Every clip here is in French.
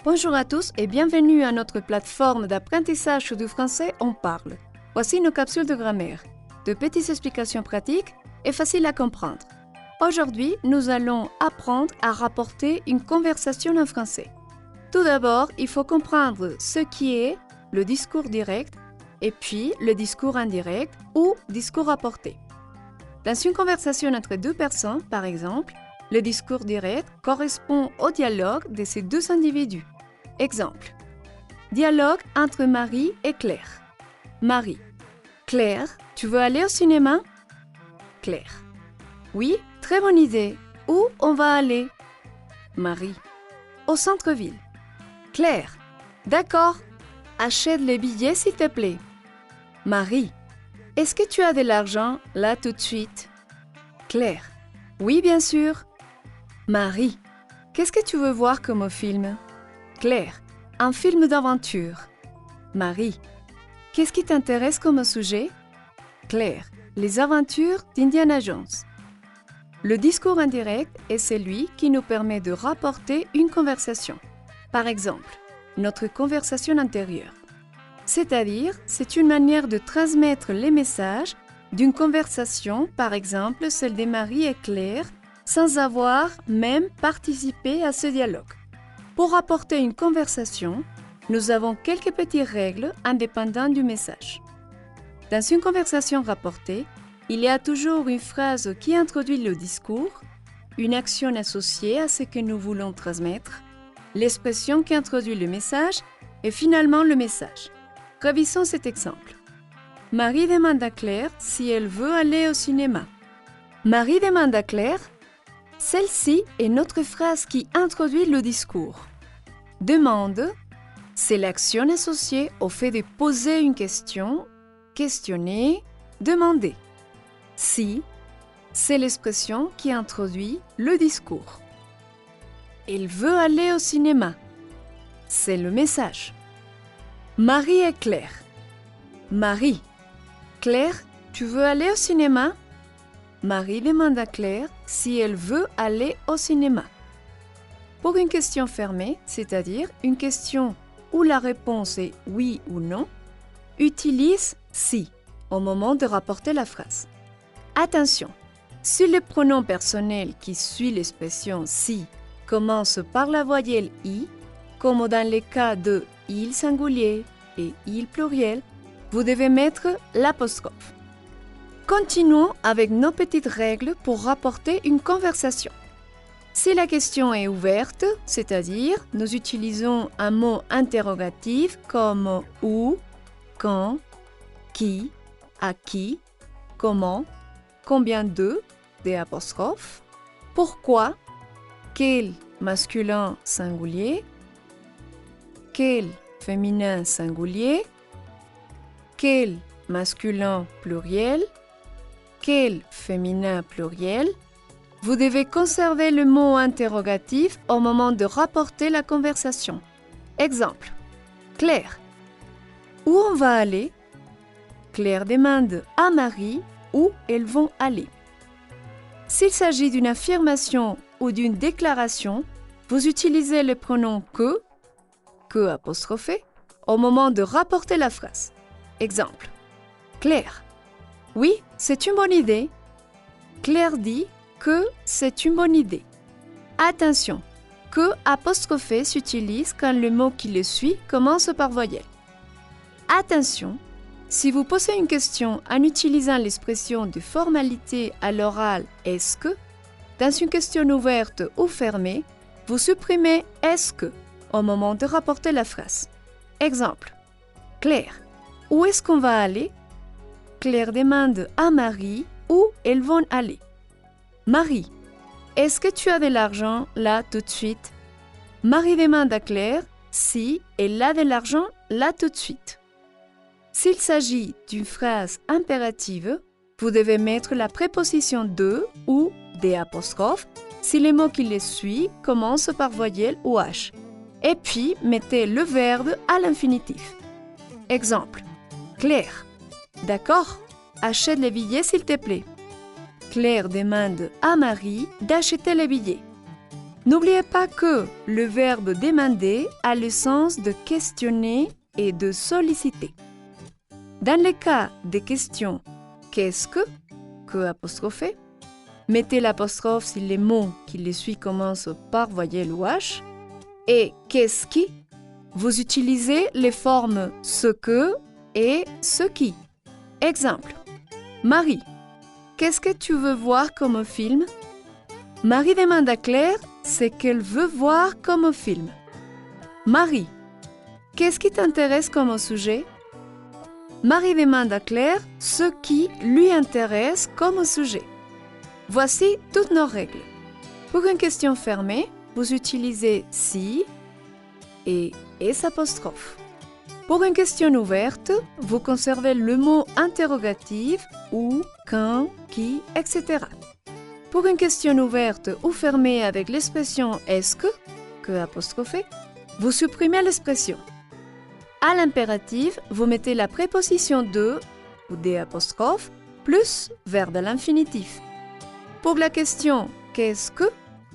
Bonjour à tous et bienvenue à notre plateforme d'apprentissage du français On parle. Voici nos capsules de grammaire, de petites explications pratiques et faciles à comprendre. Aujourd'hui, nous allons apprendre à rapporter une conversation en français. Tout d'abord, il faut comprendre ce qui est le discours direct et puis le discours indirect ou discours rapporté. Dans une conversation entre deux personnes, par exemple, le discours direct correspond au dialogue de ces deux individus. Exemple. Dialogue entre Marie et Claire. Marie. Claire, tu veux aller au cinéma? Claire. Oui, très bonne idée. Où on va aller? Marie. Au centre-ville. Claire. D'accord. Achète les billets s'il te plaît. Marie. Est-ce que tu as de l'argent là tout de suite? Claire. Oui, bien sûr. Marie. Qu'est-ce que tu veux voir comme film? Claire. Un film d'aventure. Marie. Qu'est-ce qui t'intéresse comme sujet? Claire. Les aventures d'Indiana Jones. Le discours indirect est celui qui nous permet de rapporter une conversation. Par exemple, notre conversation antérieure. C'est-à-dire, c'est une manière de transmettre les messages d'une conversation, par exemple celle de Marie et Claire, sans avoir même participé à ce dialogue. Pour rapporter une conversation, nous avons quelques petites règles indépendantes du message. Dans une conversation rapportée, il y a toujours une phrase qui introduit le discours, une action associée à ce que nous voulons transmettre, l'expression qui introduit le message et finalement le message. Révisons cet exemple. Marie demande à Claire si elle veut aller au cinéma. Marie demande à Claire. Celle-ci est notre phrase qui introduit le discours. Demande, c'est l'action associée au fait de poser une question, questionner, demander. Si, c'est l'expression qui introduit le discours. Elle veut aller au cinéma. C'est le message. Marie et Claire. Marie. Claire, tu veux aller au cinéma? Marie demande à Claire si elle veut aller au cinéma. Pour une question fermée, c'est-à-dire une question où la réponse est oui ou non, utilise si au moment de rapporter la phrase. Attention, si le pronom personnel qui suit l'expression si commence par la voyelle i, comme dans les cas de il singulier et il pluriel, vous devez mettre l'apostrophe. Continuons avec nos petites règles pour rapporter une conversation. Si la question est ouverte, c'est-à-dire nous utilisons un mot interrogatif comme où, quand, qui, à qui, comment, combien de, des apostrophes, pourquoi, quel masculin singulier, quel féminin singulier, quel masculin pluriel, quel féminin pluriel. Vous devez conserver le mot interrogatif au moment de rapporter la conversation. Exemple. Claire. Où on va aller? Claire demande à Marie où elles vont aller. S'il s'agit d'une affirmation ou d'une déclaration, vous utilisez le pronom que apostrophé, au moment de rapporter la phrase. Exemple. Claire. Oui, c'est une bonne idée. Claire dit que c'est une bonne idée. Attention, que apostrophé s'utilise quand le mot qui le suit commence par voyelle. Attention, si vous posez une question en utilisant l'expression de formalité à l'oral est-ce que, dans une question ouverte ou fermée, vous supprimez est-ce que au moment de rapporter la phrase. Exemple. Claire. Où est-ce qu'on va aller? Claire demande à Marie où elles vont aller. Marie. Est-ce que tu as de l'argent là tout de suite? Marie demande à Claire si elle a de l'argent là tout de suite. S'il s'agit d'une phrase impérative, vous devez mettre la préposition de ou des apostrophes si le mot qui les suit commence par voyelle ou H. Et puis, mettez le verbe à l'infinitif. Exemple. Claire. D'accord, achète les billets s'il te plaît. Claire demande à Marie d'acheter les billets. N'oubliez pas que le verbe demander a le sens de questionner et de solliciter. Dans le cas des questions qu'est-ce que apostrophé, mettez l'apostrophe si les mots qui les suivent commencent par voyelle ou H, et qu'est-ce qui, vous utilisez les formes ce que et ce qui. Exemple. Marie, qu'est-ce que tu veux voir comme film? Marie demande à Claire ce qu'elle veut voir comme film. Marie, qu'est-ce qui t'intéresse comme sujet? Marie demande à Claire ce qui lui intéresse comme sujet. Voici toutes nos règles. Pour une question fermée, vous utilisez si et s apostrophe. Pour une question ouverte, vous conservez le mot interrogatif ou quand, qui, etc. Pour une question ouverte ou fermée avec l'expression est-ce que apostrophé, vous supprimez l'expression. À l'impératif, vous mettez la préposition de ou des apostrophes plus verbe à l'infinitif. Pour la question qu'est-ce que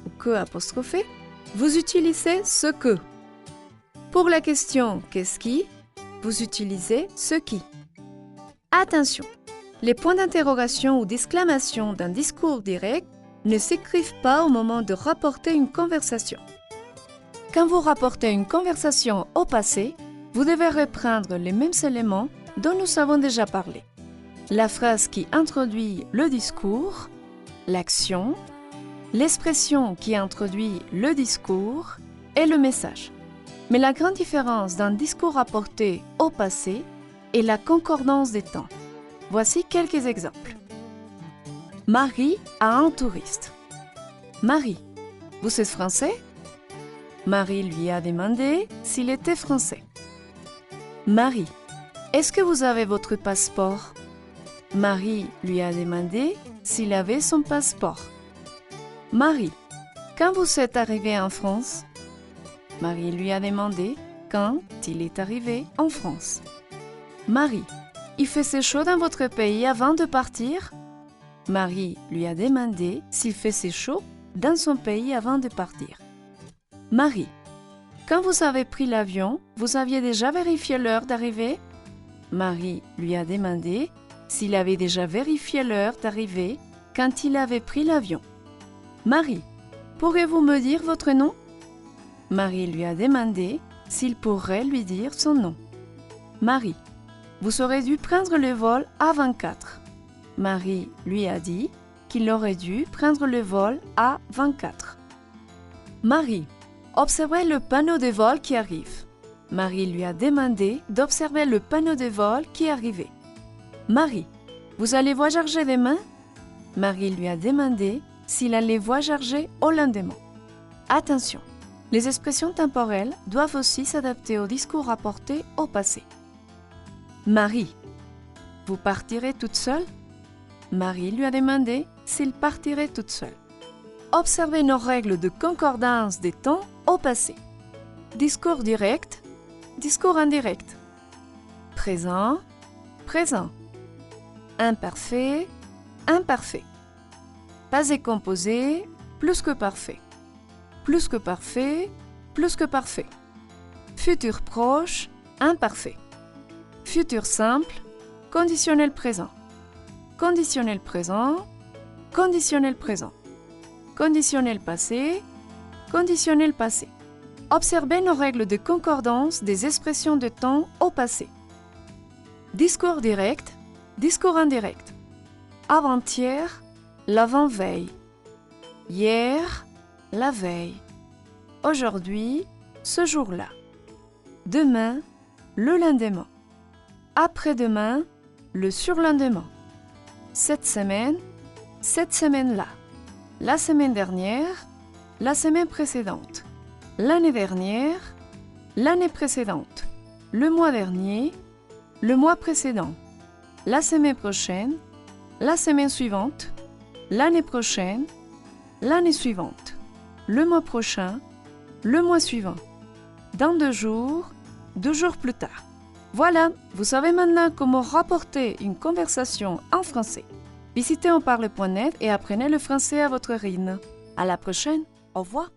ou que apostrophé, vous utilisez ce que. Pour la question qu'est-ce qui, vous utilisez ce qui. Attention, les points d'interrogation ou d'exclamation d'un discours direct ne s'écrivent pas au moment de rapporter une conversation. Quand vous rapportez une conversation au passé, vous devez reprendre les mêmes éléments dont nous avons déjà parlé. La phrase qui introduit le discours, l'action, l'expression qui introduit le discours et le message. Mais la grande différence d'un discours rapporté au passé est la concordance des temps. Voici quelques exemples. Marie a un touriste. Marie, vous êtes français? Marie lui a demandé s'il était français. Marie, est-ce que vous avez votre passeport? Marie lui a demandé s'il avait son passeport. Marie, quand vous êtes arrivé en France? Marie lui a demandé quand il est arrivé en France. Marie, il faisait chaud dans votre pays avant de partir? Marie lui a demandé s'il faisait chaud dans son pays avant de partir. Marie, quand vous avez pris l'avion, vous aviez déjà vérifié l'heure d'arrivée? Marie lui a demandé s'il avait déjà vérifié l'heure d'arrivée quand il avait pris l'avion. Marie, pourriez-vous me dire votre nom? Marie lui a demandé s'il pourrait lui dire son nom. Marie, vous aurez dû prendre le vol à 24. Marie lui a dit qu'il aurait dû prendre le vol à 24. Marie, observez le panneau de vol qui arrive. Marie lui a demandé d'observer le panneau de vol qui arrivait. Marie, vous allez voyager demain? Marie lui a demandé s'il allait voyager au lendemain. Attention, les expressions temporelles doivent aussi s'adapter au discours rapporté au passé. Marie, vous partirez toute seule? Marie lui a demandé s'il partirait toute seule. Observez nos règles de concordance des temps au passé. Discours direct, discours indirect. Présent, présent. Imparfait, imparfait. Passé composé, plus que parfait. Plus que parfait, plus que parfait. Futur proche, imparfait. Futur simple, conditionnel présent. Conditionnel présent, conditionnel présent. Conditionnel passé, conditionnel passé. Observez nos règles de concordance des expressions de temps au passé. Discours direct, discours indirect. Avant-hier, l'avant-veille. Hier, la veille. Aujourd'hui, ce jour-là. Demain, le lendemain. Après-demain, le surlendemain. Cette semaine-là. La semaine dernière, la semaine précédente. L'année dernière, l'année précédente. Le mois dernier, le mois précédent. La semaine prochaine, la semaine suivante. L'année prochaine, l'année suivante. Le mois prochain, le mois suivant. Dans 2 jours plus tard. Voilà, vous savez maintenant comment rapporter une conversation en français. Visitez onparle.net et apprenez le français à votre rythme. À la prochaine, au revoir.